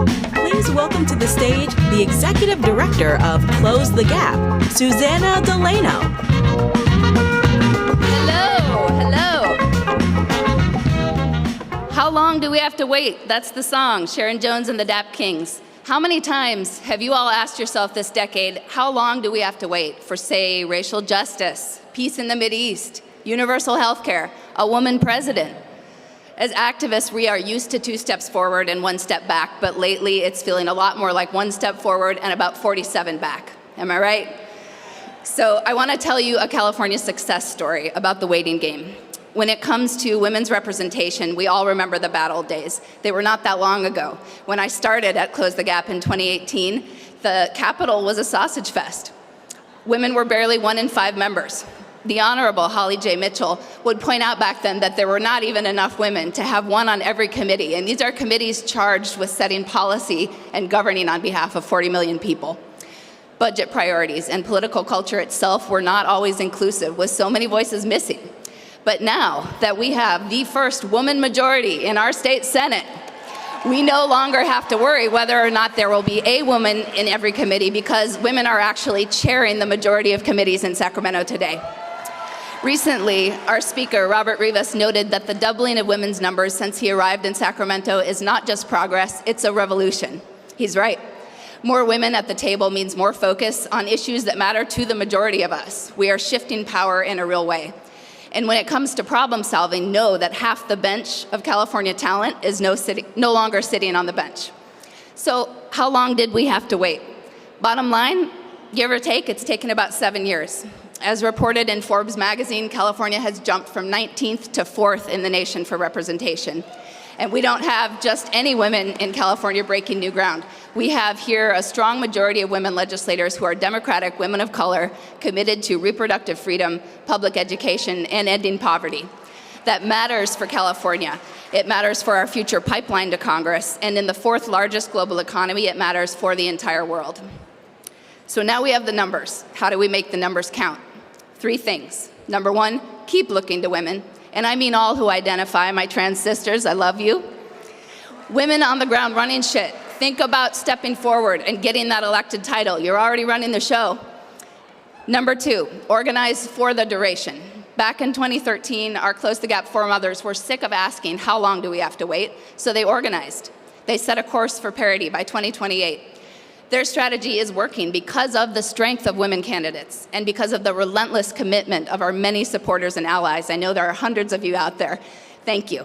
Please welcome to the stage the Executive Director of Close the Gap, Susannah Delano. Hello. How long do we have to wait? That's the song, Sharon Jones and the Dap Kings. How many times have you all asked yourself this decade, how long do we have to wait for, say, racial justice, peace in the Mideast, universal health care, a woman president? As activists, we are used to 2 steps forward and 1 step back, but lately it's feeling a lot more like 1 step forward and about 47 back. Am I right? So I want to tell you a California success story about the waiting game. When it comes to women's representation, we all remember the bad old days. They were not that long ago. When I started at Close the Gap in 2018, the Capitol was a sausage fest. Women were barely 1 in 5 members. The Honorable Holly J. Mitchell would point out back then that there were not even enough women to have 1 on every committee, and these are committees charged with setting policy and governing on behalf of 40 million people. Budget priorities and political culture itself were not always inclusive, with so many voices missing. But now that we have the first woman majority in our state Senate, we no longer have to worry whether or not there will be a woman in every committee, because women are actually chairing the majority of committees in Sacramento today. Recently, our speaker, Robert Rivas, noted that the doubling of women's numbers since he arrived in Sacramento is not just progress, it's a revolution. He's right. More women at the table means more focus on issues that matter to the majority of us. We are shifting power in a real way. And when it comes to problem solving, know that half the bench of California talent is no longer sitting on the bench. So how long did we have to wait? Bottom line, give or take, it's taken about 7 years. As reported in Forbes magazine, California has jumped from 19th to 4th in the nation for representation. And we don't have just any women in California breaking new ground. We have here a strong majority of women legislators who are Democratic women of color, committed to reproductive freedom, public education, and ending poverty. That matters for California. It matters for our future pipeline to Congress. And in the 4th largest global economy, it matters for the entire world. So now we have the numbers. How do we make the numbers count? 3 things. Number 1, keep looking to women. And I mean all who identify, my trans sisters, I love you. Women on the ground running shit. Think about stepping forward and getting that elected title. You're already running the show. Number 2, organize for the duration. Back in 2013, our Close the Gap foremothers were sick of asking, how long do we have to wait? So they organized. They set a course for parity by 2028. Their strategy is working because of the strength of women candidates and because of the relentless commitment of our many supporters and allies. I know there are hundreds of you out there. Thank you.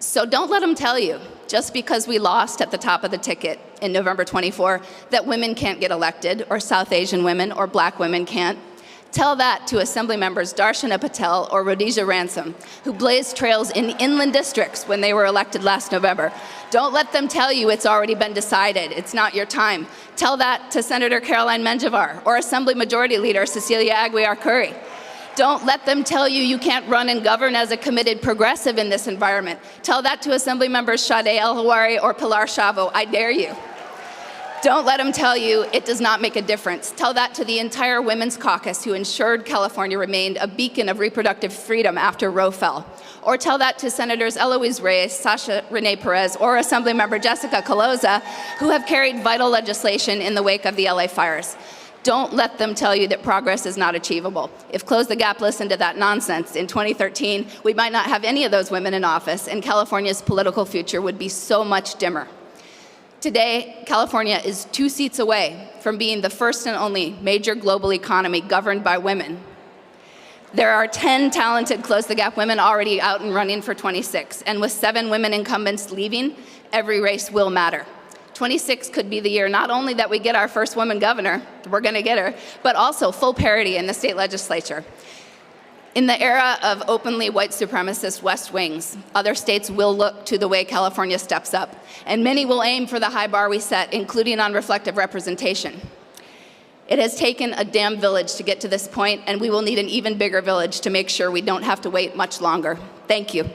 So don't let them tell you, just because we lost at the top of the ticket in November 24, that women can't get elected, or South Asian women or Black women can't. Tell that to Assembly members Darshana Patel or Rhodesia Ransom, who blazed trails in inland districts when they were elected last November. Don't let them tell you it's already been decided, it's not your time. Tell that to Senator Caroline Menjivar or Assembly Majority Leader Cecilia Aguiar-Curry. Don't let them tell you you can't run and govern as a committed progressive in this environment. Tell that to Assembly members Sade El-Hawari or Pilar Chavo. I dare you. Don't let them tell you it does not make a difference. Tell that to the entire Women's Caucus who ensured California remained a beacon of reproductive freedom after Roe fell. Or tell that to Senators Eloise Reyes, Sasha Renee Perez, or Assemblymember Jessica Caloza, who have carried vital legislation in the wake of the LA fires. Don't let them tell you that progress is not achievable. If Close the Gap listened to that nonsense in 2013, we might not have any of those women in office, and California's political future would be so much dimmer. Today, California is 2 seats away from being the first and only major global economy governed by women. There are 10 talented Close the Gap women already out and running for 26, and with 7 women incumbents leaving, every race will matter. 26 could be the year not only that we get our first woman governor, we're going to get her, but also full parity in the state legislature. In the era of openly white supremacist West Wings, other states will look to the way California steps up, and many will aim for the high bar we set, including on reflective representation. It has taken a damn village to get to this point, and we will need an even bigger village to make sure we don't have to wait much longer. Thank you.